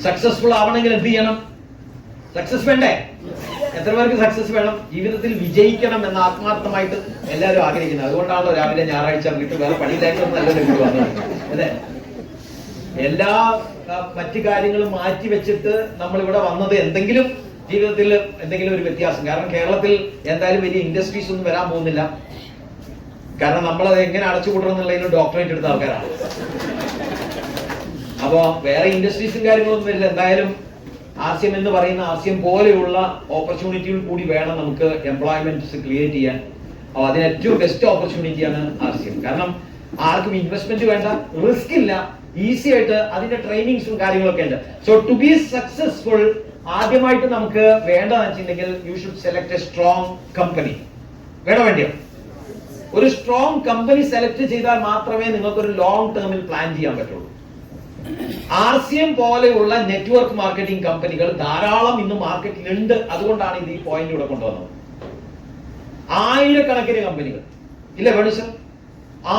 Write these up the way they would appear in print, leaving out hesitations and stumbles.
Successful ആവണമെങ്കിൽ എന്ത് ചെയ്യണം? സക്സസ് വേണ്ടേ? എത്ര പേർക്ക് സക്സസ് വേണം? ജീവിതത്തിൽ വിജയിക്കണം എന്ന് ആത്മാർത്ഥമായിട്ട് എല്ലാവരും ആഗ്രഹിക്കുന്നത്. അതുകൊണ്ടാണല്ലോ രാവിലെ ഞായറാഴ്ച വീട്ടിൽ വേറെ പണിയില്ലായിട്ടൊന്നും നല്ലൊരു വീട് വന്നത് അല്ലേ? എല്ലാ മറ്റു കാര്യങ്ങളും മാറ്റി വെച്ചിട്ട് നമ്മൾ ഇവിടെ വന്നത് എന്തെങ്കിലും ജീവിതത്തിൽ എന്തെങ്കിലും ഒരു വ്യത്യാസം. കാരണം കേരളത്തിൽ എന്തായാലും വലിയ ഇൻഡസ്ട്രീസ് ഒന്നും വരാൻ പോകുന്നില്ല. കാരണം നമ്മളത് എങ്ങനെ അടച്ചുപൂട്ടണം എന്നുള്ളതിന് ഡോക്ടറേറ്റ് എടുത്ത ആൾക്കാരാണ്. അപ്പൊ വേറെ ഇൻഡസ്ട്രീസും കാര്യങ്ങളൊന്നും വരില്ല. എന്തായാലും RCM എന്ന് പറയുന്ന RCM പോലെയുള്ള ഓപ്പർച്യൂണിറ്റികൾ കൂടി വേണം നമുക്ക് എംപ്ലോയ്മെന്റ്സ് ക്രിയേറ്റ് ചെയ്യാൻ. അപ്പൊ അതിന് ഏറ്റവും ബെസ്റ്റ് ഓപ്പർച്യൂണിറ്റിയാണ് RCM. കാരണം ആർക്കും ഇൻവെസ്റ്റ്മെന്റ് വേണ്ട, റിസ്ക് ഇല്ല, ഈസി ആയിട്ട് അതിന്റെ ട്രെയിനിങ്സും കാര്യങ്ങളൊക്കെ ഉണ്ട്. സോ ടു ബി സക്സസ്ഫുൾ ആദ്യമായിട്ട് നമുക്ക് വേണ്ടതെന്ന് വെച്ചിട്ടുണ്ടെങ്കിൽ you should select A strong company. വേണ്ടിയോ? ഒരു സ്ട്രോങ് കമ്പനി സെലക്ട് ചെയ്താൽ മാത്രമേ നിങ്ങൾക്ക് ഒരു ലോങ് ടേമിൽ പ്ലാൻ ചെയ്യാൻ പറ്റുള്ളൂ. RCM പോലെയുള്ള നെറ്റ്വർക്ക് മാർക്കറ്റിംഗ് കമ്പനികൾ ധാരാളം ഇന്ന് മാർക്കറ്റിൽ ഉണ്ട്. അതുകൊണ്ടാണ് ഇത് ഈ പോയിന്റ് ഇവിടെ കൊണ്ടുവന്നത്. ആയിരക്കണക്കിന് കമ്പനികൾ ഇല്ല വേണു സർ,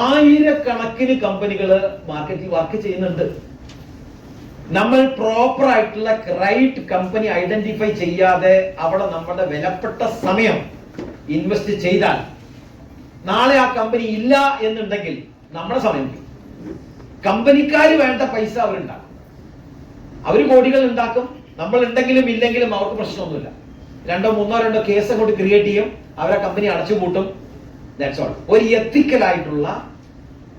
ആയിരക്കണക്കിന് കമ്പനികൾ മാർക്കറ്റിൽ വർക്ക് ചെയ്യുന്നുണ്ട്. നമ്മൾ പ്രോപ്പർ ആയിട്ടുള്ള റൈറ്റ് കമ്പനി ഐഡന്റിഫൈ ചെയ്യാതെ അവിടെ നമ്മുടെ വിലപ്പെട്ട സമയം ഇൻവെസ്റ്റ് ചെയ്താൽ നാളെ ആ കമ്പനി ഇല്ല എന്നുണ്ടെങ്കിൽ നമ്മുടെ സമയം കമ്പനിക്കാര് വേണ്ട പൈസ അവരുണ്ടാക്കും. അവര് കോടികൾ ഉണ്ടാക്കും. നമ്മൾ ഉണ്ടെങ്കിലും ഇല്ലെങ്കിലും അവർക്ക് പ്രശ്നമൊന്നുമില്ല. 2-3 കേസ് അങ്ങോട്ട് ക്രിയേറ്റ് ചെയ്യും, അവരെ കമ്പനി അടച്ചുപൂട്ടും. That's all. ഒരു എത്തിക്കൽ ആയിട്ടുള്ള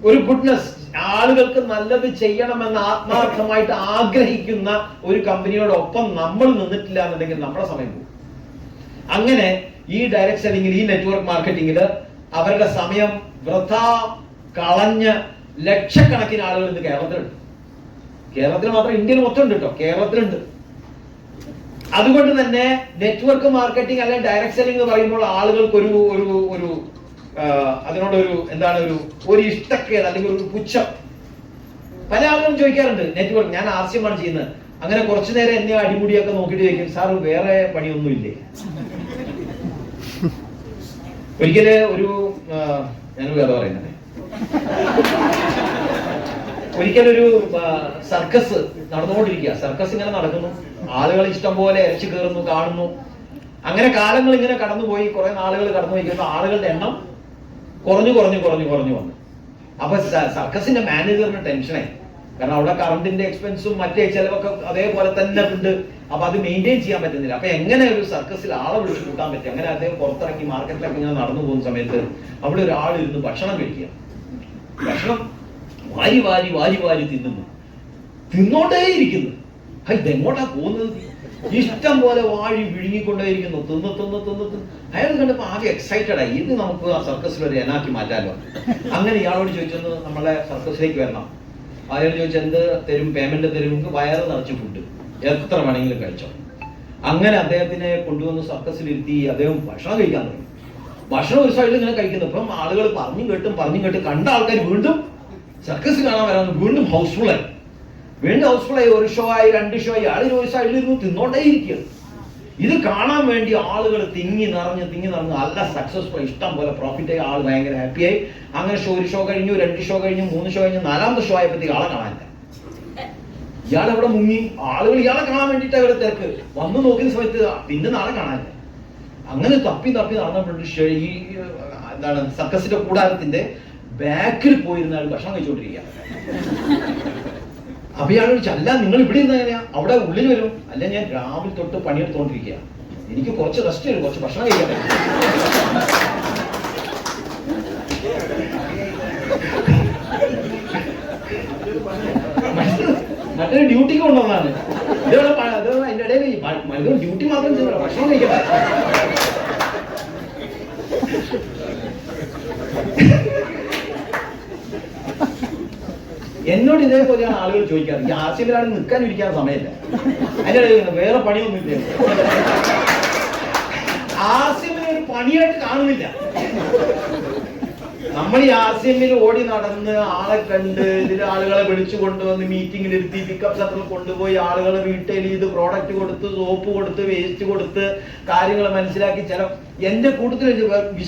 ഒരു ഗുഡ്നസ്, ആളുകൾക്ക് നല്ലത് ചെയ്യണമെന്ന് ആത്മാർത്ഥമായിട്ട് ആഗ്രഹിക്കുന്ന ഒരു കമ്പനിയോടൊപ്പം നമ്മൾ നിന്നിട്ടില്ല എന്നുണ്ടെങ്കിൽ നമ്മുടെ സമയം പോകും. അങ്ങനെ ഈ ഡയറക്ട് സെല്ലിംഗിൽ, ഈ നെറ്റ്വർക്ക് മാർക്കറ്റിംഗിൽ അവരുടെ സമയം വൃഥ കളഞ്ഞ് ലക്ഷക്കണക്കിന് ആളുകൾ ഇന്ന് കേരളത്തിലുണ്ട്. കേരളത്തിൽ മാത്രം, ഇന്ത്യയിൽ മൊത്തം ഉണ്ട് കേട്ടോ, കേരളത്തിലുണ്ട്. അതുകൊണ്ട് തന്നെ നെറ്റ്വർക്ക് മാർക്കറ്റിംഗ് അല്ലെങ്കിൽ ഡയറക്ട് സെല്ലിംഗ് എന്ന് പറയുമ്പോൾ ആളുകൾക്ക് ഒരു അതിനോടൊരു എന്താണ് ഒരു ഇഷ്ടക്കേട് അല്ലെങ്കിൽ ഒരു പുച്ഛം. പല ആളുകളും ചോദിക്കാറുണ്ട് നെറ്റ്വർക്ക്, ഞാൻ RCM ആണ് ചെയ്യുന്നത്. അങ്ങനെ കുറച്ചു നേരം എന്നെ അടിമുടിയൊക്കെ നോക്കിയിട്ട് ചോദിക്കും, സാർ വേറെ പണിയൊന്നുമില്ലേ? ഒരിക്കല് ഞാൻ വേറെ പറയുന്നത്, ഒരിക്കലൊരു സർക്കസ് നടന്നുകൊണ്ടിരിക്കുക. സർക്കസ് ഇങ്ങനെ നടക്കുന്നു, ആളുകൾ ഇഷ്ടം പോലെ ഇരച്ചു കയറുന്നു, കാണുന്നു. അങ്ങനെ കാലങ്ങൾ ഇങ്ങനെ കടന്നുപോയി, കുറെ നാളുകൾ കടന്നു പോയിക്കുമ്പോൾ ആളുകളുടെ എണ്ണം കുറഞ്ഞു വന്നു. അപ്പൊ സർക്കസിന്റെ മാനേജറിന് ടെൻഷനായി. കാരണം അവിടെ കറണ്ടിന്റെ എക്സ്പെൻസും മറ്റേ ചിലവൊക്കെ അതേപോലെ തന്നെ ഉണ്ട്. അപ്പൊ അത് മെയിൻറ്റെയിൻ ചെയ്യാൻ പറ്റുന്നില്ല. അപ്പൊ എങ്ങനെ ഒരു സർക്കസിൽ ആളെ വിളിച്ച് കൂട്ടാൻ പറ്റും? അങ്ങനെ അദ്ദേഹം പുറത്തിറങ്ങി മാർക്കറ്റിലൊക്കെ ഇങ്ങനെ നടന്നു പോകുന്ന സമയത്ത് അവിടെ ഒരാൾ ഇരുന്ന് ഭക്ഷണം കഴിക്കുക. ഭക്ഷണം വാരി തിന്നോണ്ടേയിരിക്കുന്നു. ഇതെങ്ങോട്ടാ പോകുന്നത്? ഇഷ്ടം പോലെ വാഴി വിഴുങ്ങിക്കൊണ്ടേയിരിക്കുന്നു. തിന്ന് അയാൾ കണ്ടപ്പോ ആകെ എക്സൈറ്റഡ് ആയി. ഇത് നമുക്ക് ആ സർക്കസിൽ ഒരു എനാക്കി മാറ്റാലോ. അങ്ങനെ ഇയാളോട് ചോദിച്ചൊന്ന് നമ്മളെ സർക്കസിലേക്ക് വരണം. അയാൾ ചോദിച്ചു, എന്ത് തരും? പേയ്മെന്റ് തരും, വയറ് നിറച്ച് ഫുഡ്, എത്ര വേണമെങ്കിലും കഴിച്ചോ. അങ്ങനെ അദ്ദേഹത്തിനെ കൊണ്ടുവന്ന് സർക്കസിലിരുത്തി അദ്ദേഹം ഭക്ഷണം കഴിക്കാൻ തുടങ്ങി. ഭക്ഷണം ഒരു സൈഡിൽ ഇങ്ങനെ കഴിക്കുന്നു. ഇപ്പം ആളുകൾ പറഞ്ഞും കേട്ടും കണ്ട ആൾക്കാർ വീണ്ടും സർക്കസ് കാണാൻ വരാൻ വീണ്ടും ഹൗസ്ഫുള്ളായി. 1 ഷോ ആയി 2 ഷോ ആയി. ആളുകൾ ഒരു സൈഡിൽ ഇരുന്ന് തിന്നോണ്ടേ ഇരിക്കുക. ഇത് കാണാൻ വേണ്ടി ആളുകൾ തിങ്ങി നിറഞ്ഞ് നല്ല സക്സസ്ഫുൾ, ഇഷ്ടം പോലെ പ്രോഫിറ്റ് ആയി, ആൾ ഭയങ്കര ഹാപ്പിയായി. അങ്ങനെ 1 ഷോ കഴിഞ്ഞു, 2 ഷോ കഴിഞ്ഞു, 3 ഷോ കഴിഞ്ഞു, 4ാമത്തെ ഷോ ആയപ്പോഴത്തേക്ക് ആളെ കാണാനില്ല. ഇയാളെവിടെ മുങ്ങി? ആളുകൾ ഇയാളെ കാണാൻ വേണ്ടിയിട്ട് അവരെ തിരക്ക്. വന്നു നോക്കുന്ന സമയത്ത് പിന്നെ നാളെ കാണാനില്ല. അങ്ങനെ തപ്പി നടന്നപ്പോഴും ഈ സർക്കസിന്റെ കൂടാരത്തിന്റെ ബാക്കിൽ പോയിരുന്ന ആൾ ഭക്ഷണം കഴിച്ചുകൊണ്ടിരിക്കുക. അപ്പൊ ഇയാൾ ചോദിച്ചു, അല്ല നിങ്ങൾ ഇവിടെ ഇരുന്ന് എങ്ങനെയാ? അവിടെ ഉള്ളിൽ വരും. അല്ല, ഞാൻ രാവിലെ തൊട്ട് പണിയെടുത്തോണ്ടിരിക്കുക, എനിക്ക് കുറച്ച് റെസ്റ്റ് തരും, കുറച്ച് ഭക്ഷണം കഴിക്കാൻ. മറ്റൊരു ഡ്യൂട്ടിക്ക് കൊണ്ടുവന്നാണ്. അതിന്റെ ഇടയിൽ മറ്റൊരു ഡ്യൂട്ടി മാത്രം ചെയ്യണം, ഭക്ഷണം കഴിക്കട്ടെ. എന്നോട് ഇതേപോലെയാണ് ആളുകൾ ചോദിക്കാറ്. ഈ RCMലാണ് നിൽക്കാനിരിക്കാൻ സമയമില്ല, അതിൻ്റെ വേറെ പണിയൊന്നുമില്ല. RCMനെ ഒരു പണിയായിട്ട് കാണുന്നില്ല. നമ്മൾ ഈ RCMൽ ഓടി നടന്ന് ആളെ കണ്ട് ഇതിലെ ആളുകളെ വിളിച്ചു കൊണ്ടുവന്ന് മീറ്റിംഗിലിരുത്തി പിക്കപ്പ് സെന്ററിൽ കൊണ്ടുപോയി ആളുകളെ റീറ്റെയിൽ ചെയ്ത് പ്രോഡക്റ്റ് കൊടുത്ത്, സോപ്പ് കൊടുത്ത്, വേസ്റ്റ് കൊടുത്ത് കാര്യങ്ങൾ മനസ്സിലാക്കി. എന്റെ കൂട്ടത്തിൽ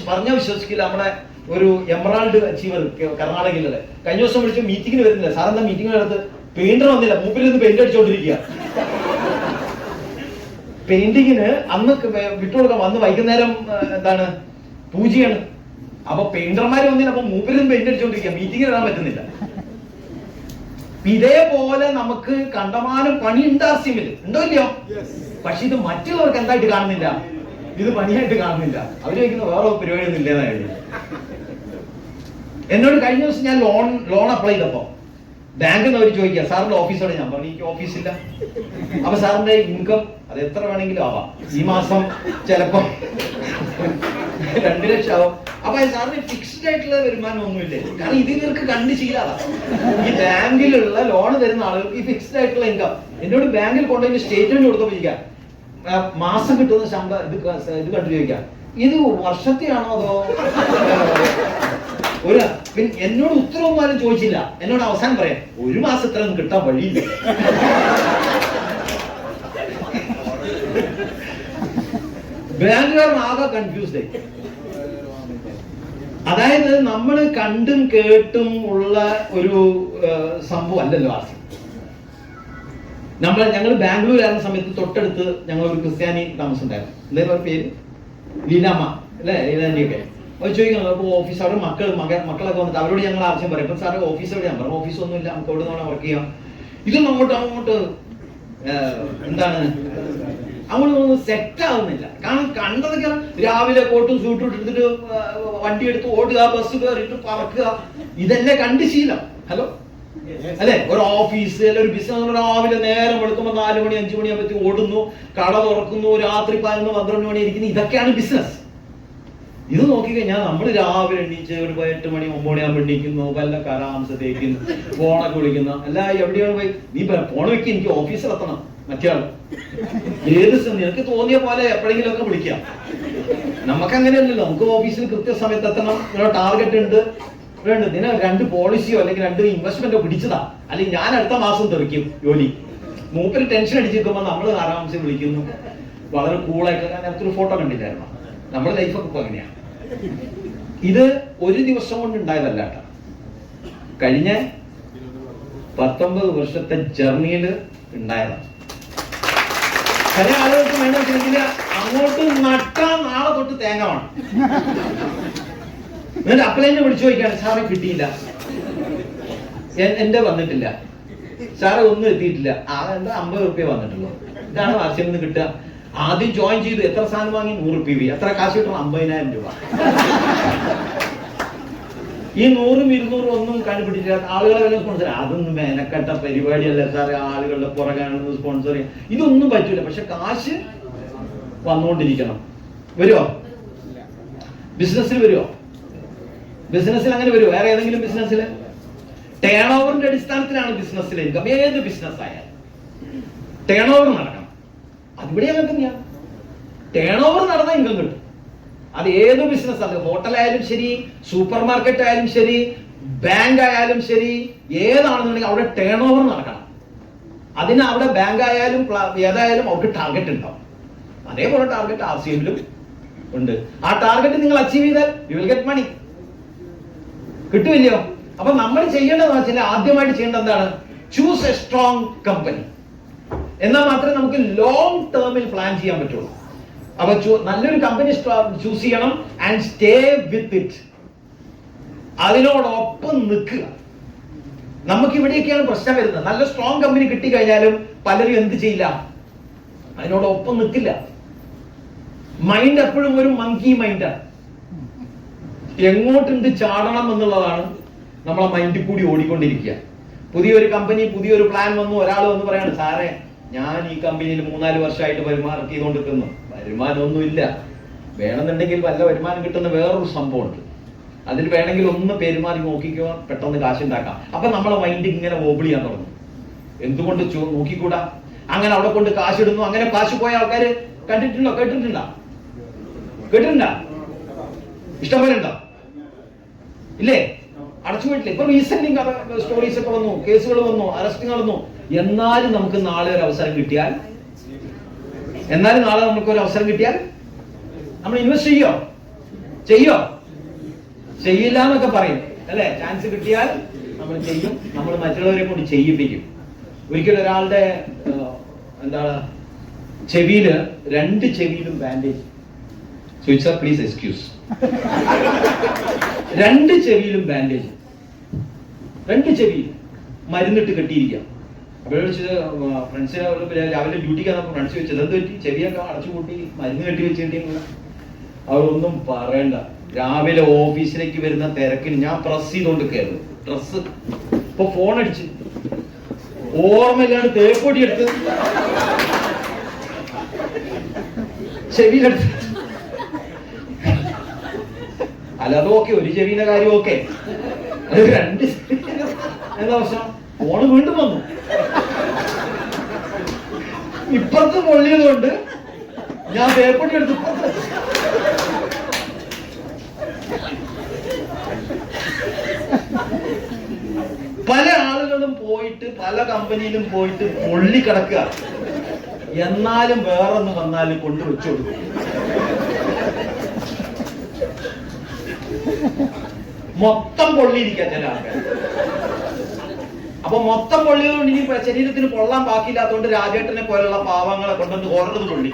പറഞ്ഞാൽ വിശ്വസിക്കില്ല, നമ്മുടെ ഒരു എമറാൾഡ് അച്ചീവർ കർണാടകയിലെ കഴിഞ്ഞ ദിവസം വിളിച്ച് മീറ്റിംഗിന് വരുന്നില്ല. സാറെന്താ മീറ്റിംഗിനകത്ത് പെയിന്റർ വന്നില്ല, മൂപ്പിൽ നിന്ന് പെയിന്റ് അടിച്ചോണ്ടിരിക്കുക. പെയിന്റിങ്ങിന് അന്ന് വിട്ടുകൊടുക്കാൻ വന്ന് വൈകുന്നേരം എന്താണ് പൂജയാണ്. അപ്പൊ പെയിന്റർമാര് വന്നില്ല, അപ്പൊ മൂപ്പരും പെയിന്റ് അടിച്ചോണ്ടിരിക്കുക, മീറ്റിംഗിൽ ഇടാൻ പറ്റുന്നില്ല. ഇതേപോലെ നമുക്ക് കണ്ടമാനം പണി ഉണ്ട് ആർസിഎമ്മിൽ, ഉണ്ടോ ഇല്ലയോ? പക്ഷെ ഇത് മറ്റുള്ളവർക്ക് എന്തായിട്ട് കാണുന്നില്ല, ഇത് പണിയായിട്ട് കാണുന്നില്ല. അവര് ചോദിക്കുന്ന വേറെ പരിപാടിയൊന്നും ഇല്ലെന്നായിരുന്നു. എന്നോട് കഴിഞ്ഞ ദിവസം ഞാൻ ലോൺ അപ്ലൈ ചെയ്തപ്പോ ബാങ്കിൽ നിന്ന് അവർ ചോദിക്കുക, സാറിന്റെ ഓഫീസോടെ. ഞാൻ പറഞ്ഞു എനിക്ക് ഓഫീസില്ല. അപ്പൊ സാറിന്റെ ഇൻകം അത് എത്ര വേണമെങ്കിലും ആവാം, ഈ മാസം ചിലപ്പോ 2 ലക്ഷം ആവും. അപ്പൊ സാറിന് ഫിക്സ്ഡ് ആയിട്ടുള്ള വരുമാനം ഒന്നുമില്ലേ? കാരണം ഇത് ഇവർക്ക് കണ്ട് ശീലമാണ്. ഈ ബാങ്കിലുള്ള ലോൺ തരുന്ന ആളുകൾക്ക് ഈ ഫിക്സ്ഡ് ആയിട്ടുള്ള ഇൻകം. എന്നോട് ബാങ്കിൽ കൊണ്ടുപോയി സ്റ്റേറ്റ്മെന്റ് കൊടുത്തപ്പോ ചോദിക്കാം, മാസം കിട്ടുന്ന ശമ്പളം ഇത് കണ്ടു ചോദിക്കാം, ഇത് വർഷത്തെയാണോ അതോ എന്നോട് ഉത്തരവൊന്നും ആരും ചോദിച്ചില്ല. എന്നോട് അവസാനം പറയാം, 1 മാസത്തിലൊന്നും കിട്ടാൻ വഴിയില്ല. ബാങ്കുകാരൻ ആകെ കൺഫ്യൂസ്ഡ് ആയി. അതായത് നമ്മൾ കണ്ടും കേട്ടും ഉള്ള ഒരു സംഭവം അല്ലല്ലോ ആർസി. ഞങ്ങൾ ബാംഗ്ലൂരായിരുന്ന സമയത്ത് തൊട്ടടുത്ത് ഞങ്ങൾ ഒരു ക്രിസ്ത്യാനി താമസമുണ്ടായിരുന്നു. എന്തായാലും അവരുടെ പേര് ലീലാമ്മ അല്ലെ, ലീലാന്റിയൊക്കെ. അവർ ചോദിക്കണം, അപ്പൊ ഓഫീസ് അവിടെ മക്കളൊക്കെ വന്നിട്ട് അവരോട് ഞങ്ങൾ ആവശ്യം പറയും, ഇപ്പൊ സാറ് ഓഫീസ് എവിടെയാണ്? പറഞ്ഞു ഓഫീസ് ഒന്നുമില്ല, നമുക്ക് എവിടെ നിന്നാണ് വർക്ക് ചെയ്യാം. ഇതൊന്നും അങ്ങോട്ട് എന്താണ് അങ്ങോട്ട് സെറ്റ് ആവുന്നില്ല. കാരണം കണ്ടതൊക്കെ രാവിലെ കോട്ടും സൂട്ടും എടുത്തിട്ട് വണ്ടി എടുത്ത് ഓടുക, ബസ് കയറിയിട്ട് പറക്കുക, ഇതല്ലേ കണ്ട് ശീലം. ഹലോ അല്ലെ? ഒരു ഓഫീസ് അല്ലെ ഒരു ബിസിനസ് രാവിലെ നേരം വെളുക്കുമ്പോൾ 4 മണി 5 മണിയാകുമ്പത്തി ഓടുന്നു, കട തുറക്കുന്നു, രാത്രി 11 12 മണി ഇരിക്കുന്നു. ഇതൊക്കെയാണ് ബിസിനസ്. ഇത് നോക്കിക്കഴിഞ്ഞാൽ നമ്മൾ രാവിലെ എണീച്ച് ഒരു 8 മണി 9 മണിയാകുമ്പോൾ എണീക്കുന്നു, വല്ല കരാംസ തേക്കുന്നു, ഫോണൊക്കെ വിളിക്കുന്നു. അല്ല എവിടെയാണ് പോയി? നീ ഫോൺ വെക്കി, എനിക്ക് ഓഫീസിൽ എത്തണം. മറ്റേ ഏത് നിനക്ക് തോന്നിയ പോലെ എപ്പോഴെങ്കിലും ഒക്കെ വിളിക്കാം. നമുക്ക് അങ്ങനെയല്ലല്ലോ, നമുക്ക് ഓഫീസിൽ കൃത്യസമയത്ത് എത്തണം, ടാർഗറ്റ് ഉണ്ട്. ഇതിന് 2 പോളിസിയോ അല്ലെങ്കിൽ 2 ഇൻവെസ്റ്റ്മെന്റോ പിടിച്ചതാ, അല്ലെങ്കിൽ ഞാൻ അടുത്ത മാസം തെറിക്കും ജോലി. മൂപ്പര് ടെൻഷൻ അടിച്ചിരിക്കുമ്പോ നമ്മൾ ആരാംശം വിളിക്കുന്നു, വളരെ കൂളായിട്ട്. ഞാൻ നേരത്തെ ഒരു ഫോട്ടോ കണ്ടില്ലായിരുന്നു. നമ്മുടെ ലൈഫൊക്കെ ഇപ്പൊ അങ്ങനെയാണ്. ഇത് ഒരു ദിവസം കൊണ്ട് ഉണ്ടായതല്ല കേട്ടോ, കഴിഞ്ഞ 19 വർഷത്തെ ജേർണിയിൽ ഉണ്ടായതാണ്. ചില ആളുകൾക്ക് വേണമെങ്കിൽ അങ്ങോട്ട് നട്ടാൻ നാളെ തൊട്ട് തേങ്ങ വേണം. എന്നിട്ട് അപ്പലേനെ വിളിച്ചു ചോദിക്കാണ്, സാറെ കിട്ടിയില്ല, എന്റെ വന്നിട്ടില്ല, സാറെ ഒന്നും എത്തിയിട്ടില്ല. അതെന്താ 50 റുപ്യ വന്നിട്ടുള്ളൂ. ഇതാണ് ആർസിഎമ്മിൽ നിന്ന് കിട്ടുക. ആദ്യം ജോയിൻ ചെയ്തു, എത്ര സാധനം വാങ്ങി? 100 റുപ്യ. എത്ര കാശ് കിട്ടണം? 50,000 രൂപ. ഈ 100ഉം 200ഉം ഒന്നും കണ്ടുപിടിച്ചില്ല. ആളുകളെ വല്ല സ്പോൺസർ, അതൊന്നും മെനക്കെട്ട പരിപാടിയല്ല സാറേ, ആളുകളുടെ പുറകാണ് സ്പോൺസർ ചെയ്യാൻ, ഇതൊന്നും പറ്റൂല. പക്ഷെ കാശ് വന്നുകൊണ്ടിരിക്കണം. വരുമോ? ബിസിനസ്സിൽ വരുമോ? ബിസിനസ്സിൽ അങ്ങനെ വരുമോ? വേറെ ഏതെങ്കിലും ബിസിനസ്സിൽ ടേൺ ഓവറിന്റെ അടിസ്ഥാനത്തിലാണ് ബിസിനസ്സിൽ ഇൻകം. ഏത് ബിസിനസ് ആയാലും ടേൺ ഓവർ നടക്കണം. അതിവിടെ അങ്ങനെ തന്നെയാണ്. ടേൺ ഓവർ നടന്ന ഇൻകം കിട്ടും. അത് ഏത് ബിസിനസ്, അത് ഹോട്ടൽ ആയാലും ശരി, സൂപ്പർ മാർക്കറ്റ് ആയാലും ശരി, ബാങ്ക് ആയാലും ശരി, ഏതാണെന്നുണ്ടെങ്കിൽ അവിടെ ടേൺ ഓവർ നടക്കണം. അതിന് അവിടെ ബാങ്ക് ആയാലും ഏതായാലും അവർക്ക് ടാർഗറ്റ് ഉണ്ടാവും. അതേപോലെ ടാർഗറ്റ് ആർസിഎമ്മിലും ഉണ്ട്. ആ ടാർഗറ്റ് നിങ്ങൾ അച്ചീവ് ചെയ്താൽ യു വിൽ ഗെറ്റ് മണി. കിട്ടുമില്ലയോ? അപ്പൊ നമ്മൾ ചെയ്യേണ്ടതെന്ന് വെച്ചാൽ ആദ്യമായിട്ട് ചെയ്യേണ്ടത് എന്താണ്? Choose A strong company. എന്നാൽ മാത്രമേ നമുക്ക് ലോങ് ടേമിൽ പ്ലാൻ ചെയ്യാൻ പറ്റുള്ളൂ. അപ്പൊ നല്ലൊരു കമ്പനി ചൂസ് ചെയ്യണം ആൻഡ് സ്റ്റേ വിത്ത് ഇറ്റ്. അതിനോടൊപ്പം നിൽക്കുക. നമുക്ക് ഇവിടെയൊക്കെയാണ് പ്രശ്നം വരുന്നത്. നല്ല സ്ട്രോങ് കമ്പനി കിട്ടിക്കഴിഞ്ഞാലും പലരും എന്ത് ചെയ്യില്ല, അതിനോടൊപ്പം നിൽക്കില്ല. മൈൻഡ് എപ്പോഴും ഒരു മങ്കി മൈൻഡാണ്. എങ്ങോട്ടുണ്ട് ചാടണം എന്നുള്ളതാണ് നമ്മളെ മൈൻഡിൽ കൂടി ഓടിക്കൊണ്ടിരിക്കുക. പുതിയൊരു കമ്പനി, പുതിയൊരു പ്ലാൻ വന്നു, ഒരാൾ വന്ന് പറയാണ്, സാറേ ഞാൻ ഈ കമ്പനിയിൽ 3-4 വർഷമായിട്ട് വരുമാനം ചെയ്തുകൊണ്ടിരിക്കുന്നു, വരുമാനമൊന്നുമില്ല, വേണമെന്നുണ്ടെങ്കിൽ വല്ല വരുമാനം കിട്ടുന്ന വേറൊരു സംഭവമുണ്ട്, അതിൽ വേണമെങ്കിൽ ഒന്ന് പെരുമാറി നോക്കിക്കോ, പെട്ടെന്ന് കാശുണ്ടാക്കാം. അപ്പൊ നമ്മളെ മൈൻഡ് ഇങ്ങനെ വോബിൾ ചെയ്യാൻ തുടങ്ങും. എന്തുകൊണ്ട് നോക്കിക്കൂടാ? അങ്ങനെ അവിടെ കൊണ്ട് കാശിടുന്നു. അങ്ങനെ കാശ് പോയ ആൾക്കാര് കണ്ടിട്ടുണ്ടോ? കേട്ടിട്ടുണ്ടോ? ഇഷ്ടംപോലെ ഉണ്ടോ? ഇല്ലേ? അടച്ചുപോയിട്ടില്ല. ഇപ്പൊ റീസെന്റ് സ്റ്റോറീസ് ഒക്കെ വന്നു, കേസുകൾ വന്നു, അറസ്റ്റിംഗ് നടന്നു. എന്നാലും നമുക്ക് നാളെ ഒരു അവസരം കിട്ടിയാൽ നമ്മൾ ഇൻവെസ്റ്റ് ചെയ്യോ? ചെയ്യില്ല എന്നൊക്കെ പറയും അല്ലെ? ചാൻസ് കിട്ടിയാൽ നമ്മൾ ചെയ്യും. നമ്മൾ മറ്റുള്ളവരെ കൊണ്ട് ചെയ്യിപ്പിക്കും. ഒരിക്കലും ഒരാളുടെ ചെവിയില് 2 ചെവിയിലും ബാൻഡേജ്. സുയിറ്റ് സർ പ്ലീസ് എക്സ്ക്യൂസ്. 2 ചെവിയിലും ബാൻഡേജ്, 2 ചെവിയിൽ മരുന്നിട്ട് കെട്ടിയിരിക്കുക. അപ്പോൾ ഫ്രണ്ട്സിനെ രാവിലെ ഡ്യൂട്ടിക്ക് വന്നപ്പോൾ ഫ്രണ്ട്സ് ചോദിച്ചത് എന്ത് പറ്റി, ചെവിയൊക്കെ അടച്ചു കൂട്ടി മരുന്ന് കെട്ടി വെച്ചിട്ടില്ല. അവരൊന്നും പറയണ്ട. രാവിലെ ഓഫീസിലേക്ക് വരുന്ന തിരക്കിന് ഞാൻ പ്രസ് ചെയ്തോണ്ട് കയറും ഡ്രസ്. ഇപ്പൊ ഫോൺ അടിച്ച് ഓർമ്മയില്ലാണ്ട് തേപ്പൊടി എടുത്ത് ചെവിയിലെടുത്ത്. അല്ല അത് ഓക്കെ, ഒരു ചെവിയുടെ കാര്യം ഓക്കെ. അത് 2 എന്താ പ്രശ്നം? ഫോണ് വീണ്ടും വന്നു. ഇപ്പുറത്ത് പൊള്ളിയത് കൊണ്ട് ഞാൻ തേപ്പൊടി എടുത്ത് പല ആളുകളും പോയിട്ട് പല കമ്പനിയിലും പോയിട്ട് പൊള്ളി കിടക്കുക. എന്നാലും വേറൊന്ന് വന്നാലും കൊണ്ടുവച്ചു കൊടുക്കും. മൊത്തം പൊള്ളിയിരിക്കുക ചില ആൾക്കാർ. അപ്പൊ മൊത്തം പൊള്ളിയതുകൊണ്ട് ഇനി ശരീരത്തിന് പൊള്ളാൻ ബാക്കിയില്ലാത്തതുകൊണ്ട് രാജേട്ടനെ പോലുള്ള പാവങ്ങളെ കൊണ്ടുവന്ന് ഓർഡർ പൊള്ളി.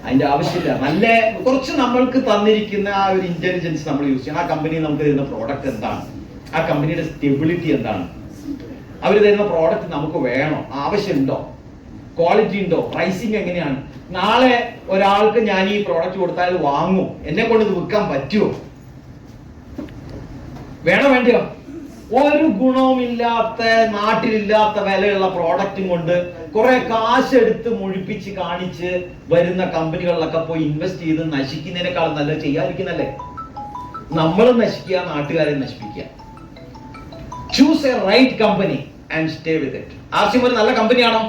അതിന്റെ ആവശ്യമില്ല. നല്ല കുറച്ച് നമ്മൾക്ക് തന്നിരിക്കുന്ന ആ ഒരു ഇന്റലിജൻസ് നമ്മൾ യൂസ് ചെയ്യണം. ആ കമ്പനി നമുക്ക് തരുന്ന പ്രോഡക്റ്റ് എന്താണ്, ആ കമ്പനിയുടെ സ്റ്റെബിലിറ്റി എന്താണ്, അവർ തരുന്ന പ്രോഡക്റ്റ് നമുക്ക് വേണോ, ആവശ്യമുണ്ടോ, ക്വാളിറ്റി ഉണ്ടോ, പ്രൈസിങ് എങ്ങനെയാണ്, നാളെ ഒരാൾക്ക് ഞാൻ ഈ പ്രോഡക്റ്റ് കൊടുത്താൽ വാങ്ങും, എന്നെ കൊണ്ട് ഇത് വിൽക്കാൻ പറ്റുമോ, വേണോ വേണ്ടിയോ? ഒരു ഗുണവുമില്ലാത്ത നാട്ടിലില്ലാത്ത വിലയുള്ള പ്രോഡക്റ്റും കൊണ്ട് കുറെ കാശെടുത്ത് മുഴിപ്പിച്ച് കാണിച്ച് വരുന്ന കമ്പനികളിലൊക്കെ പോയി ഇൻവെസ്റ്റ് ചെയ്ത് നശിക്കുന്നതിനേക്കാളും നല്ല ചെയ്യാതിരിക്കുന്നല്ലേ. നമ്മൾ നശിക്കുക, നാട്ടുകാരെ നശിപ്പിക്കുക. Choose a right company and stay with it. RCM ഒരു നല്ല കമ്പനിയാണോ?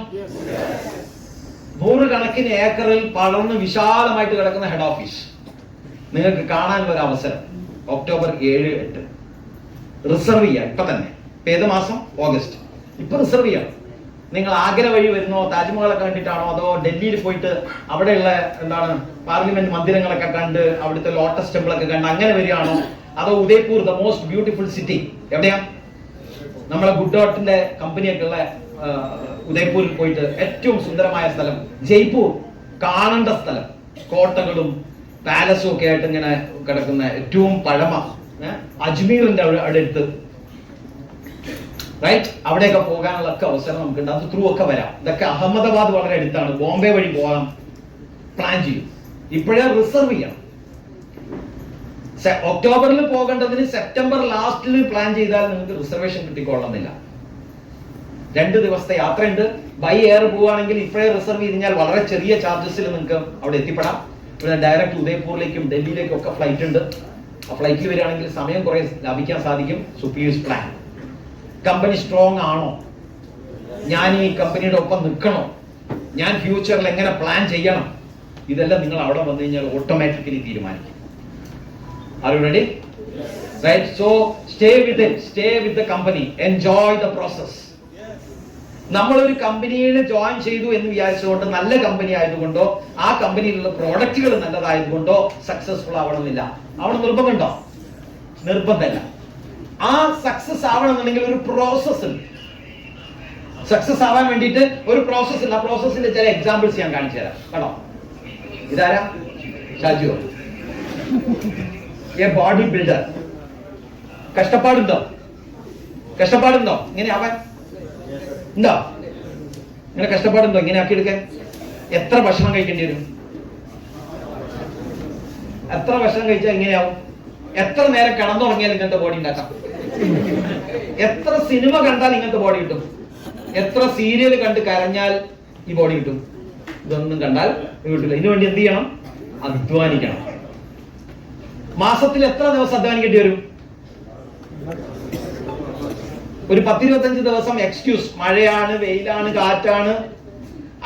100 കണക്കിന് ഏക്കറിൽ പടർന്ന് വിശാലമായിട്ട് കിടക്കുന്ന ഹെഡ് ഓഫീസ് നിങ്ങൾക്ക് കാണാൻ ഒരു അവസരം. ഒക്ടോബർ 7, 8 റിസർവ് ചെയ്യാം. ഇപ്പൊ തന്നെ. ഏത് മാസം? ഓഗസ്റ്റ്. ഇപ്പൊ റിസർവ് ചെയ്യാം. നിങ്ങൾ ആഗ്ര വഴി വരുന്നോ, താജ്മഹലൊക്കെ കണ്ടിട്ടാണോ, അതോ ഡൽഹിയിൽ പോയിട്ട് അവിടെയുള്ള എന്താണ് പാർലമെന്റ് മന്ദിരങ്ങളൊക്കെ കണ്ട് അവിടുത്തെ ലോട്ടസ് ടെമ്പിൾ ഒക്കെ കണ്ട് അങ്ങനെ വരികയാണോ, അതോ Udaipur the most beautiful city എവിടെയാ? നമ്മളെ ഗുഡ് ഡോട്ടിന്റെ കമ്പനിയൊക്കെ ഉള്ള ഉദയ്പൂരിൽ പോയിട്ട് ഏറ്റവും സുന്ദരമായ സ്ഥലം ജയ്പൂർ, കാണേണ്ട സ്ഥലം, കോട്ടകളും പാലസും ഒക്കെ ആയിട്ട് ഇങ്ങനെ കിടക്കുന്ന ഏറ്റവും പഴമ അജ്മീറിന്റെ അവിടെ അടുത്ത്, റൈറ്റ്, അവിടെയൊക്കെ പോകാനുള്ള ഒക്കെ അവസരം നമുക്കുണ്ട്. അത് ത്രൂ ഒക്കെ വരാം. ഇതൊക്കെ അഹമ്മദാബാദ് വളരെ അടുത്താണ്, ബോംബെ വഴി പോകാൻ പ്ലാൻ ചെയ്യും. ഇപ്പോഴേ റിസർവ് ചെയ്യണം. ഒക്ടോബറിൽ പോകേണ്ടതിന് സെപ്റ്റംബർ ലാസ്റ്റിൽ പ്ലാൻ ചെയ്താൽ നിങ്ങൾക്ക് റിസർവേഷൻ കിട്ടിക്കൊള്ളുന്നില്ല. 2 ദിവസത്തെ യാത്രയുണ്ട്. ബൈ എയർ പോവുകയാണെങ്കിൽ ഇപ്പോഴേ റിസർവ് ചെയ്ത് കഴിഞ്ഞാൽ വളരെ ചെറിയ ചാർജസിൽ നിങ്ങൾക്ക് അവിടെ എത്തിപ്പെടാം. ഇവിടെ ഡയറക്റ്റ് ഉദയ്പൂരിലേക്കും ഡൽഹിയിലേക്കും ഒക്കെ ഫ്ലൈറ്റ് ഉണ്ട്. ആ ഫ്ലൈറ്റിൽ വരികയാണെങ്കിൽ സമയം കുറെ ലാഭിക്കാൻ സാധിക്കും. സുപ്പീരിയസ് പ്ലാൻ. കമ്പനി സ്ട്രോങ് ആണോ, ഞാൻ ഈ കമ്പനിയുടെ ഒപ്പം നിൽക്കണോ, ഞാൻ ഫ്യൂച്ചറിൽ എങ്ങനെ പ്ലാൻ ചെയ്യണം, ഇതെല്ലാം നിങ്ങൾ അവിടെ വന്നു കഴിഞ്ഞാൽ ഓട്ടോമാറ്റിക്കലി തീരുമാനിക്കും. Are you ready? Right? So stay with it. Stay with the company. Enjoy the process. നമ്മളൊരു കമ്പനിയിൽ ജോയിൻ ചെയ്തു എന്ന് വിചാരിച്ചുകൊണ്ട് നല്ല കമ്പനി ആയതുകൊണ്ടോ ആ കമ്പനിയിലുള്ള പ്രോഡക്റ്റുകൾ നല്ലതായതുകൊണ്ടോ സക്സസ്ഫുൾ ആവണമെന്നില്ല. അവിടെ നിർബന്ധമുണ്ടോ? നിർബന്ധമില്ല. ആ സക്സസ് ആവണമെന്നുണ്ടെങ്കിൽ ഒരു പ്രോസസ് ഉണ്ട്. സക്സസ് ആവാൻ വേണ്ടിയിട്ട് ഒരു പ്രോസസ് ഉണ്ട്. ആ പ്രോസസ്സിന്റെ ചില എക്സാമ്പിൾസ് ഞാൻ കാണിച്ചു തരാം. കേട്ടോ, ഇതാരാ? Shaju, a body builder. കഷ്ടപ്പാടുണ്ടോ? കഷ്ടപ്പാടുണ്ടോ ഇങ്ങനെ ആവാൻ? ഉണ്ടോ? ഇങ്ങനെ കഷ്ടപ്പാടുണ്ടോ ഇങ്ങനെ ആക്കി എടുക്കാൻ? എത്ര ഭക്ഷണം കഴിക്കേണ്ടി വരും? എത്ര ഭക്ഷണം കഴിച്ചാൽ ഇങ്ങനെയാവും? എത്ര നേരം കിടന്നുറങ്ങിയാൽ ഇങ്ങനത്തെ ബോഡി ഉണ്ടാക്കാം? എത്ര സിനിമ കണ്ടാൽ ഇങ്ങനത്തെ ബോഡി കിട്ടും? എത്ര സീരിയൽ കണ്ട് കരഞ്ഞാൽ ഈ ബോഡി കിട്ടും? ഇതൊന്നും കണ്ടാൽ കിട്ടില്ല. ഇതിനു വേണ്ടി എന്ത് ചെയ്യണം? അധ്വാനിക്കണം. മാസത്തിൽ എത്ര ദിവസം അധ്വാനിക്കേണ്ടി വരും? ഒരു 10-25 ദിവസം എക്സ്ക്യൂസ്. മഴയാണ്, വെയിലാണ്, കാറ്റാണ്,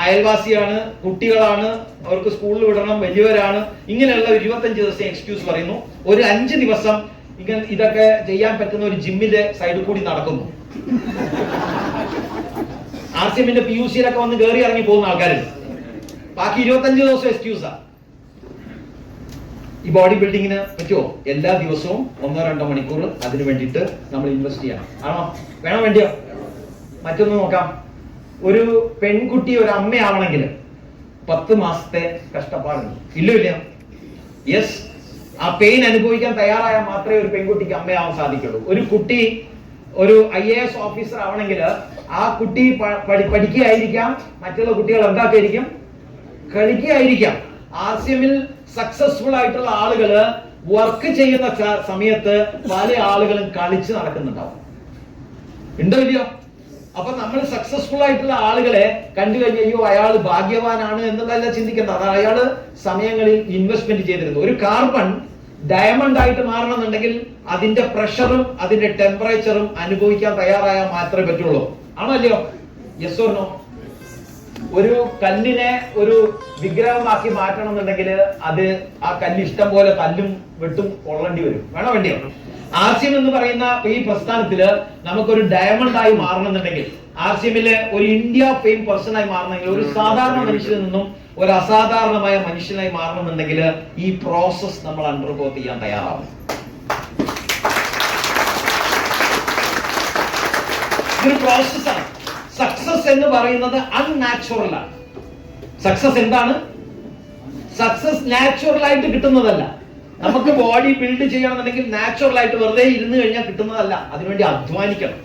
അയൽവാസിയാണ്, കുട്ടികളാണ്, അവർക്ക് സ്കൂളിൽ വിടണം, വലിയവരാണ്, ഇങ്ങനെയുള്ള 25 ദിവസം എക്സ്ക്യൂസ് പറയുന്നു. ഒരു 5 ദിവസം ഇങ്ങനെ ഇതൊക്കെ ചെയ്യാൻ പറ്റുന്ന ഒരു ജിമ്മിന്റെ സൈഡിൽ കൂടി നടക്കുന്നു. ആർസിഎമ്മിന്റെ PUCയിലൊക്കെ വന്ന് കയറി ഇറങ്ങി പോകുന്ന ആൾക്കാരുണ്ട്. ബാക്കി 25 ദിവസം എക്സ്ക്യൂസാ. ഈ ബോഡി ബിൽഡിങ്ങിന് പറ്റുമോ? എല്ലാ ദിവസവും 1-2 മണിക്കൂർ അതിന് വേണ്ടിയിട്ട് നമ്മൾ ഇൻവെസ്റ്റ് ചെയ്യണം. ആണോ? വേണോ വേണ്ടിയോ? മറ്റൊന്ന് നോക്കാം. ഒരു പെൺകുട്ടി ഒരു അമ്മയാവണമെങ്കിൽ 10 മാസത്തെ കഷ്ടപ്പാടുണ്ട്. ഇല്ല? യെസ്. ആ പെയിൻ അനുഭവിക്കാൻ തയ്യാറായാൽ മാത്രമേ ഒരു പെൺകുട്ടിക്ക് അമ്മയാവാൻ സാധിക്കുള്ളൂ. ഒരു കുട്ടി ഒരു IAS ഓഫീസർ ആവണമെങ്കിൽ ആ കുട്ടി പഠിക്കുകയായിരിക്കാം, മറ്റുള്ള കുട്ടികൾ എന്താക്കിയിരിക്കും, കളിക്കുകയായിരിക്കാം. RCMൽ സക്സസ്ഫുൾ ആയിട്ടുള്ള ആളുകള് വർക്ക് ചെയ്യുന്ന സമയത്ത് പല ആളുകളും കളിച്ച് നടക്കുന്നുണ്ടാവും. ഉണ്ടോ ഇല്ലയോ? അപ്പൊ നമ്മൾ സക്സസ്ഫുൾ ആയിട്ടുള്ള ആളുകളെ കണ്ടു കഴിഞ്ഞാൽ അയ്യോ അയാൾ ഭാഗ്യവാനാണ് എന്നുള്ളതല്ല ചിന്തിക്കേണ്ടത്. അത് അയാള് സമയങ്ങളിൽ ഇൻവെസ്റ്റ്മെന്റ് ചെയ്തിരുന്നു. ഒരു കാർബൺ ഡയമണ്ട് ആയിട്ട് മാറണമെന്നുണ്ടെങ്കിൽ അതിന്റെ പ്രഷറും അതിന്റെ ടെമ്പറേച്ചറും അനുഭവിക്കാൻ തയ്യാറായാൽ മാത്രമേ പറ്റുള്ളൂ. ആണോ അല്ലയോ? Yes or no? ഒരു കല്ലിനെ ഒരു വിഗ്രഹമാക്കി മാറ്റണം എന്നുണ്ടെങ്കിൽ അത് ആ കല്ല് ഇഷ്ടം പോലെ കല്ലും വെട്ടും കൊള്ളേണ്ടി വരും. വേണോ വേണ്ടിയോ? RCM എന്ന് പറയുന്ന ഈ പ്രസ്ഥാനത്തില് നമുക്കൊരു ഡയമണ്ട് ആയി മാറണമെന്നുണ്ടെങ്കിൽ, RCMല് ഒരു ഇന്ത്യ ഫെയിം പേഴ്സൺ ആയി മാറണമെങ്കിൽ, ഒരു സാധാരണ മനുഷ്യനിൽ നിന്നും ഒരു അസാധാരണമായ മനുഷ്യനായി മാറണമെന്നുണ്ടെങ്കിൽ ഈ പ്രോസസ് നമ്മൾ അണ്ടർഗോ ചെയ്യാൻ തയ്യാറാവും. ഇതൊരു പ്രോസസ്സാണ്. സക്സസ് എന്ന് പറയുന്നത് അൺനാച്ചുറൽ ആണ്. സക്സസ് എന്താണ്? സക്സസ് നാച്ചുറൽ ആയിട്ട് കിട്ടുന്നതല്ല. നമുക്ക് ബോഡി ബിൽഡ് ചെയ്യണമെന്നുണ്ടെങ്കിൽ നാച്ചുറൽ ആയിട്ട് വെറുതെ ഇരുന്ന് കഴിഞ്ഞാൽ കിട്ടുന്നതല്ല. അതിനുവേണ്ടി അധ്വാനിക്കണം.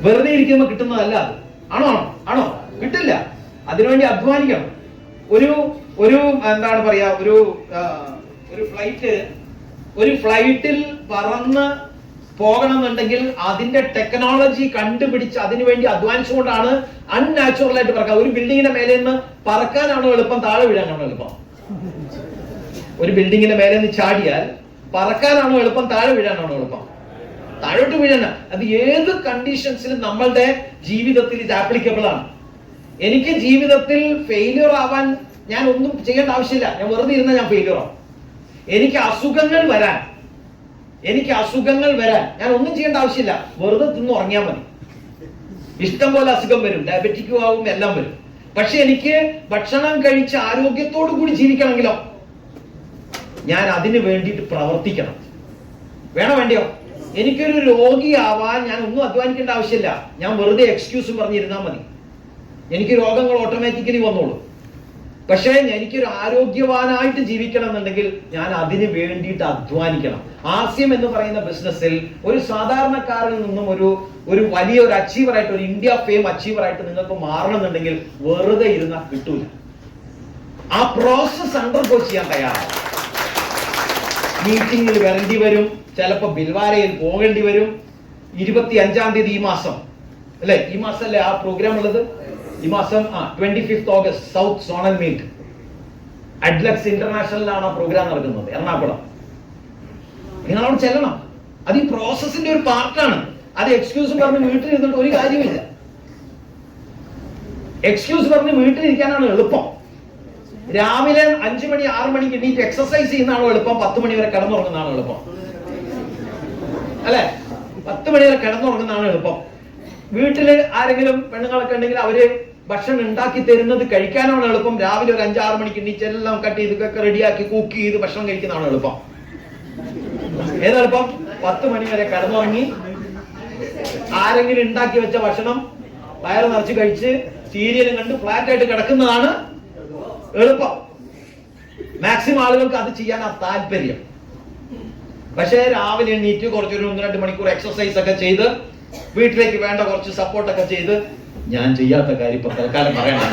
വെറുതെ ഇരിക്കുമ്പോൾ കിട്ടുന്നതല്ല അത്. ആണോ? കിട്ടില്ല. അതിനുവേണ്ടി അധ്വാനിക്കണം. ഒരു എന്താണ് പറയാ, ഒരു ഫ്ലൈറ്റിൽ പറന്ന് പോകണമെന്നുണ്ടെങ്കിൽ അതിന്റെ ടെക്നോളജി കണ്ടുപിടിച്ച് അതിനുവേണ്ടി അധ്വാനിച്ചുകൊണ്ടാണ് അൺനാച്ചുറൽ ആയിട്ട് പറക്കുക. ഒരു ബിൽഡിങ്ങിന്റെ മേലെ നിന്ന് പറക്കാനാണോ എളുപ്പം, താഴെ വീഴാനാണോ എളുപ്പം? ഒരു ബിൽഡിങ്ങിന്റെ മേലെ നിന്ന് ചാടിയാൽ പറക്കാനാണോ എളുപ്പം, താഴെ വീഴാനാണോ എളുപ്പം? താഴോട്ട് വീഴാനാ. അത് ഏത് കണ്ടീഷൻസിലും നമ്മളുടെ ജീവിതത്തിൽ ഇത് ആപ്ലിക്കബിൾ ആണ്. എനിക്ക് ജീവിതത്തിൽ ഫെയിലിയർ ആവാൻ ഞാൻ ഒന്നും ചെയ്യേണ്ട ആവശ്യമില്ല. ഞാൻ വെറുതെ ഇരുന്നാൽ ഞാൻ ഫെയിലിയർ ആവും. എനിക്ക് അസുഖങ്ങൾ വരാൻ ഞാൻ ഒന്നും ചെയ്യേണ്ട ആവശ്യമില്ല. വെറുതെ തിന്ന് ഉറങ്ങിയാൽ മതി. ഇഷ്ടം പോലെ അസുഖം വരും, ഡയബറ്റിക്കും ആവും, എല്ലാം വരും. പക്ഷെ എനിക്ക് ഭക്ഷണം കഴിച്ച് ആരോഗ്യത്തോടു കൂടി ജീവിക്കണമെങ്കിലോ ഞാൻ അതിന് വേണ്ടിയിട്ട് പ്രവർത്തിക്കണം. വേണ്ടിയോ? എനിക്കൊരു രോഗിയാവാൻ ഞാൻ ഒന്നും അധ്വാനിക്കേണ്ട ആവശ്യമില്ല. ഞാൻ വെറുതെ എക്സ്ക്യൂസും പറഞ്ഞിരുന്നാൽ മതി. എനിക്ക് രോഗങ്ങൾ ഓട്ടോമാറ്റിക്കലി വന്നോളൂ. പക്ഷേ എനിക്കൊരു ആരോഗ്യവാനായിട്ട് ജീവിക്കണം എന്നുണ്ടെങ്കിൽ ഞാൻ അതിന് വേണ്ടിയിട്ട് അധ്വാനിക്കണം. RCM എന്ന് പറയുന്ന ബിസിനസ്സിൽ ഒരു സാധാരണക്കാരിൽ നിന്നും ഒരു വലിയ ഒരു അച്ചീവറായിട്ട്, ഒരു ഇന്ത്യ ഫെയിം അച്ചീവറായിട്ട് നിങ്ങൾക്ക് മാറണമെന്നുണ്ടെങ്കിൽ വെറുതെ ഇരുന്നാൽ കിട്ടൂല. ആ പ്രോസസ് അണ്ടർഗോ ചെയ്യാൻ തയ്യാറാണ്. മീറ്റിംഗിൽ വരേണ്ടി വരും, ചിലപ്പോൾ ബിൽവാരയിൽ പോകേണ്ടി വരും. 25-ാം തീയതി ഈ മാസം അല്ലെ, ഈ മാസമല്ലേ ആ പ്രോഗ്രാം ഉള്ളത്? ഈ മാസം 25 August south zonal meet Adlux ഇന്റർനാഷണലിലാണ് ആ പ്രോഗ്രാം നടക്കുന്നത്, എറണാകുളം. നിങ്ങൾ അവിടെ ചെല്ലണം. അത് ഈ പ്രോസസ്സിന്റെ ഒരു പാർട്ടാണ്. അത് എക്സ്ക്യൂസ് പറഞ്ഞ് വീട്ടിലിരുന്നിട്ട് ഒരു കാര്യമില്ല. എക്സ്ക്യൂസ് പറഞ്ഞ് വീട്ടിലിരിക്കാനാണ് എളുപ്പം. രാവിലെ 5 മണി 6 മണിക്ക് എണീറ്റ് എക്സസൈസ് ചെയ്യുന്നതാണോ എളുപ്പം, 10 മണി വരെ കിടന്നുറങ്ങുന്നതാണോ എളുപ്പം? അല്ലെ, 10 മണി വരെ കിടന്നുറങ്ങുന്നതാണ് എളുപ്പം. വീട്ടില് ആരെങ്കിലും പെണ്ണുങ്ങളൊക്കെ ഉണ്ടെങ്കിൽ അവര് ഭക്ഷണം ഉണ്ടാക്കി തരുന്നത് കഴിക്കാനാണ് എളുപ്പം. രാവിലെ ഒരു 5-6 മണിക്ക് എണീച്ച് എല്ലാം കട്ട് ചെയ്തൊക്കെ റെഡിയാക്കി കുക്ക് ചെയ്ത് ഭക്ഷണം കഴിക്കുന്നതാണ് എളുപ്പം. ഏതെളുപ്പം? 10 മണി വരെ കിടന്നുറങ്ങി ആരെങ്കിലും ഉണ്ടാക്കി വെച്ച ഭക്ഷണം വയറ് നിറച്ച് കഴിച്ച് സീരിയലും കണ്ട് ഫ്ലാറ്റ് ആയിട്ട് കിടക്കുന്നതാണ് എളുപ്പം. മാക്സിമം ആളുകൾക്ക് അത് ചെയ്യാനാ താല്പര്യം. പക്ഷേ രാവിലെ എണീറ്റ് കുറച്ചൊരു 1-2 മണിക്കൂർ എക്സസൈസ് ഒക്കെ ചെയ്ത് വീട്ടിലേക്ക് വേണ്ട കുറച്ച് സപ്പോർട്ടൊക്കെ ചെയ്ത്, ഞാൻ ചെയ്യാത്ത കാര്യം ഇപ്പൊ തൽക്കാലം പറയണം.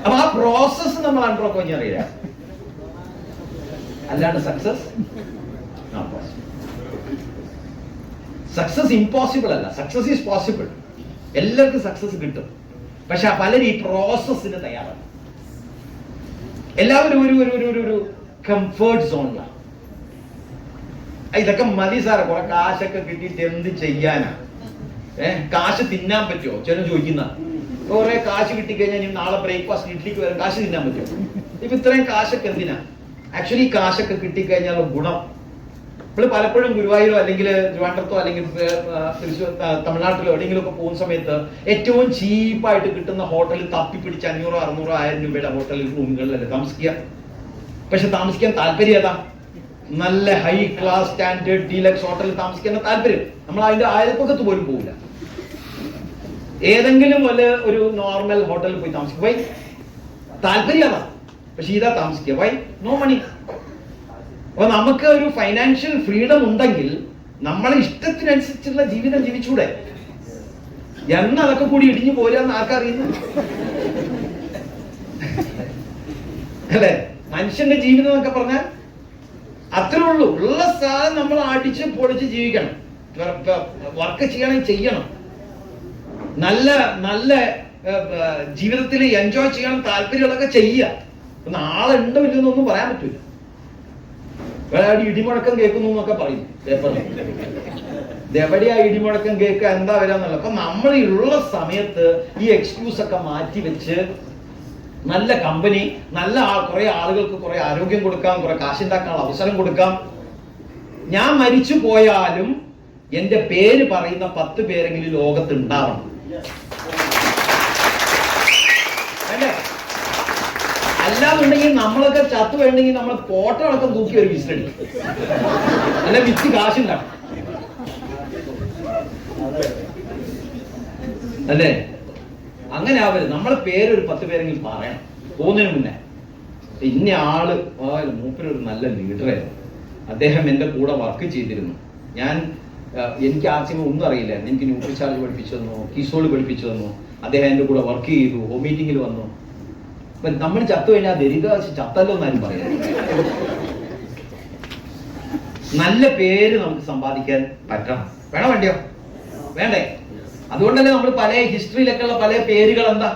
അപ്പൊ ആ പ്രോസസ് നമ്മൾ അണ്ടർഗോ ചെയ്യാൻ അറിയില്ല. അല്ലാണ്ട് സക്സസ് ഇമ്പോസിബിൾ അല്ല. Success is possible. എല്ലാവർക്കും സക്സസ് കിട്ടും. പക്ഷെ പലരും ഈ പ്രോസസ്സിന് തയ്യാറാണ്. എല്ലാവരും ഒരു കംഫേർട്ട് സോണിലാണ്. ഇതൊക്കെ മതി സാറെ, കുറെ കാശൊക്കെ കിട്ടിയിട്ട് എന്ത് ചെയ്യാനാ? കാശ് തിന്നാൻ പറ്റുമോ? ചില ചോദിക്കുന്ന കുറെ കാശ് കിട്ടിക്കഴിഞ്ഞാൽ ഇനി നാളെ ബ്രേക്ക്ഫാസ്റ്റ് ഇഡ്ലിക്ക് വരും, കാശ് തിന്നാൻ പറ്റുമോ? ഇപ്പൊ ഇത്രയും കാശൊക്കെ എന്തിനാ? ആക്ച്വലി കാശൊക്കെ കിട്ടിക്കഴിഞ്ഞാൽ ഗുണം നമ്മൾ പലപ്പോഴും ഗുരുവായൂരോ അല്ലെങ്കിൽ ട്രിവാൻഡ്രത്തോ അല്ലെങ്കിൽ തൃശ്ശൂർ തമിഴ്നാട്ടിലോ എവിടെയെങ്കിലും ഒക്കെ പോകുന്ന സമയത്ത് ഏറ്റവും ചീപ്പായിട്ട് കിട്ടുന്ന ഹോട്ടലിൽ തപ്പിപ്പിടിച്ച് 500, 600, 1000 രൂപയുടെ ഹോട്ടലിൽ റൂമുകളിലല്ലേ താമസിക്കുക. പക്ഷെ താമസിക്കാൻ താല്പര്യം ഏതാ? നല്ല ഹൈ ക്ലാസ് സ്റ്റാൻഡേർഡ് ഡീലക്സ് ഹോട്ടലിൽ താമസിക്കാൻ താല്പര്യം. നമ്മൾ അതിന്റെ അയൽപ്പക്കത്ത് പോലും പോകില്ല. ഏതെങ്കിലും ഒരു നോർമൽ ഹോട്ടലിൽ പോയി താമസിക്കും. വൈ താല്പര്യം അതാ, പക്ഷെ ഇതാ താമസിക്കുക. വൈ? No money. അപ്പൊ നമുക്ക് ഒരു ഫൈനാൻഷ്യൽ ഫ്രീഡം ഉണ്ടെങ്കിൽ നമ്മളെ ഇഷ്ടത്തിനനുസരിച്ചുള്ള ജീവിതം ജീവിച്ചൂടെ? എന്ന് അതൊക്കെ കൂടി ഇടിഞ്ഞു പോരാന്ന് ആർക്കറിയുന്നു? അല്ലെ? മനുഷ്യന്റെ ജീവിതം എന്നൊക്കെ പറഞ്ഞാൽ അത്രേ ഉള്ളൂ. ഉള്ള സാധനം നമ്മൾ അടിച്ച് പൊളിച്ച് ജീവിക്കണം. വർക്ക് ചെയ്യണമെങ്കിൽ ചെയ്യണം. നല്ല നല്ല ജീവിതത്തിൽ എൻജോയ് ചെയ്യണം. താല്പര്യമുള്ളതൊക്കെ ചെയ്യുക. നാളുണ്ടോ ഇല്ലെന്നൊന്നും പറയാൻ പറ്റൂല. ഇടിമുഴക്കം കേൾക്കുന്നു എന്നൊക്കെ പറയും പേപ്പറിൽ. എവിടെയാ ഇടിമുഴക്കം കേൾക്കുക, എന്താ വരാന്നുള്ളത്. അപ്പൊ നമ്മൾ ഉള്ള സമയത്ത് ഈ എക്സ്ക്യൂസ് ഒക്കെ മാറ്റി വെച്ച് നല്ല കമ്പനി, നല്ല കുറെ ആളുകൾക്ക് കുറെ ആരോഗ്യം കൊടുക്കാം, കുറെ കാശുണ്ടാക്കാനുള്ള അവസരം കൊടുക്കാം. ഞാൻ മരിച്ചു പോയാലും എന്റെ പേര് പറയുന്ന 10 പേരെങ്കിലും ലോകത്ത് ഉണ്ടാവണം. അല്ലേ? അല്ലാന്നുണ്ടെങ്കിൽ നമ്മളൊക്കെ ചത്തു വേണമെങ്കിൽ നമ്മൾ ഫോട്ടോ അടക്കം തൂക്കി ഒരു വിസിലടി, അല്ലെ വിറ്റ് കാശുണ്ടാവും. അല്ലേ? അങ്ങനെ ആവരുത്. നമ്മളെ പേര് ഒരു 10 പേരെങ്കിലും പറയണം പോകുന്നതിന് മുന്നേ. ഇന്ന ആള് മൂപ്പരൊരു നല്ല ലീഡറായിരുന്നു, അദ്ദേഹം എന്റെ കൂടെ വർക്ക് ചെയ്തിരുന്നു. എനിക്ക് ആദ്യമേ ഒന്നും അറിയില്ല. എനിക്ക് ന്യൂട്രിചാർജ് പഠിപ്പിച്ചു തന്നു, കിസോള് പഠിപ്പിച്ചു തന്നു. അദ്ദേഹം എന്റെ കൂടെ വർക്ക് ചെയ്തു, ഹോം മീറ്റിംഗിൽ വന്നു. അപ്പൊ നമ്മൾ ചത്തു കഴിഞ്ഞാൽ ദരിദ്രവാസി ചത്തല്ലോ എന്നാലും പറയാം. നല്ല പേര് നമുക്ക് സമ്പാദിക്കാൻ പറ്റണം. വേണോ വേണ്ടിയോ? വേണ്ടേ? അതുകൊണ്ടല്ലേ നമ്മൾ പല ഹിസ്റ്ററിയിലൊക്കെ ഉള്ള പല പേരുകൾ എന്താ,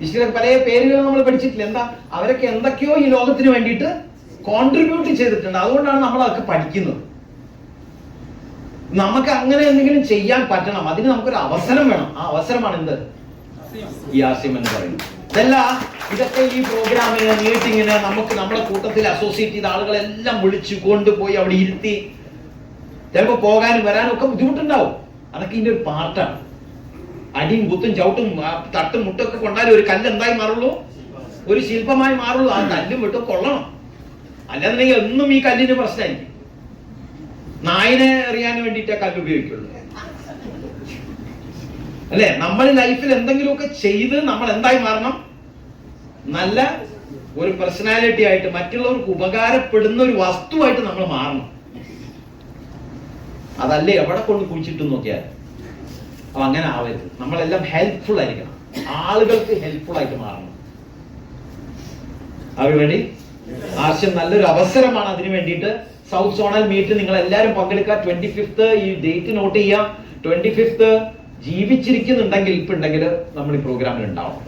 ഹിസ്റ്ററിയിലെ പല പേരുകൾ നമ്മൾ പഠിച്ചിട്ടില്ല. എന്താ? അവരൊക്കെ എന്തൊക്കെയോ ഈ ലോകത്തിന് വേണ്ടിയിട്ട് കോൺട്രിബ്യൂട്ട് ചെയ്തിട്ടുണ്ട്. അതുകൊണ്ടാണ് നമ്മൾ അതൊക്കെ പഠിക്കുന്നത്. നമുക്ക് അങ്ങനെ എന്തെങ്കിലും ചെയ്യാൻ പറ്റണം. അതിന് നമുക്കൊരു അവസരം വേണം. ആ അവസരമാണ് എന്ത്? ഈ ആശയം എന്ന് പറയുന്നത്. ഇതൊക്കെ ഈ പ്രോഗ്രാമിന്, മീറ്റിങ്ങിന് നമുക്ക് നമ്മളെ കൂട്ടത്തിൽ അസോസിയേറ്റ് ചെയ്ത ആളുകളെല്ലാം വിളിച്ചു കൊണ്ടുപോയി അവിടെ ഇരുത്തി ചിലപ്പോൾ പോകാനും വരാനും ഒക്കെ ബുദ്ധിമുട്ടുണ്ടാവും. അതൊക്കെ ഇതിന്റെ ഒരു പാർട്ടാണ്. അടിയും കുത്തും ചവിട്ടും തട്ടും മുട്ടൊക്കെ കൊണ്ടാലും ഒരു കല്ല് എന്തായി മാറുള്ളൂ? ഒരു ശില്പമായി മാറുള്ളൂ. ആ കല്ലും വിട്ടും കൊള്ളണം. അല്ലാന്നുണ്ടെങ്കിൽ എന്നും ഈ കല്ലിന് പ്രശ്നമായിരിക്കും. നായനെ എറിയാൻ വേണ്ടിയിട്ടേ കല്ല് ഉപയോഗിക്കുള്ളൂ. അല്ലെ? നമ്മൾ ലൈഫിൽ എന്തെങ്കിലുമൊക്കെ ചെയ്ത് നമ്മൾ എന്തായി മാറണം? നല്ല ഒരു പേഴ്സണാലിറ്റി ആയിട്ട്, മറ്റുള്ളവർക്ക് ഉപകാരപ്പെടുന്ന ഒരു വസ്തുവായിട്ട് നമ്മൾ മാറണം. അതല്ലേ എവിടെ കൊണ്ട് കുഴിച്ചിട്ട് നോക്കിയാൽ. അപ്പൊ അങ്ങനെ ആവരുത്. നമ്മളെല്ലാം ഹെൽപ്ഫുൾ ആയിരിക്കണം. ആളുകൾക്ക് ഹെൽപ്ഫുൾ ആയിട്ട് മാറണം. അവരുവേണ്ടി ആശയം നല്ലൊരു അവസരമാണ്. അതിനു വേണ്ടിയിട്ട് സൗത്ത് സോണൽ മീറ്റ് നിങ്ങൾ എല്ലാവരും പങ്കെടുക്കുക. 25th ഈ ഡേറ്റ് നോട്ട് ചെയ്യാം. 25th ജീവിച്ചിരിക്കുന്നുണ്ടെങ്കിൽ ഇപ്പൊ ഉണ്ടെങ്കിൽ നമ്മൾ ഈ പ്രോഗ്രാമിൽ ഉണ്ടാവണം.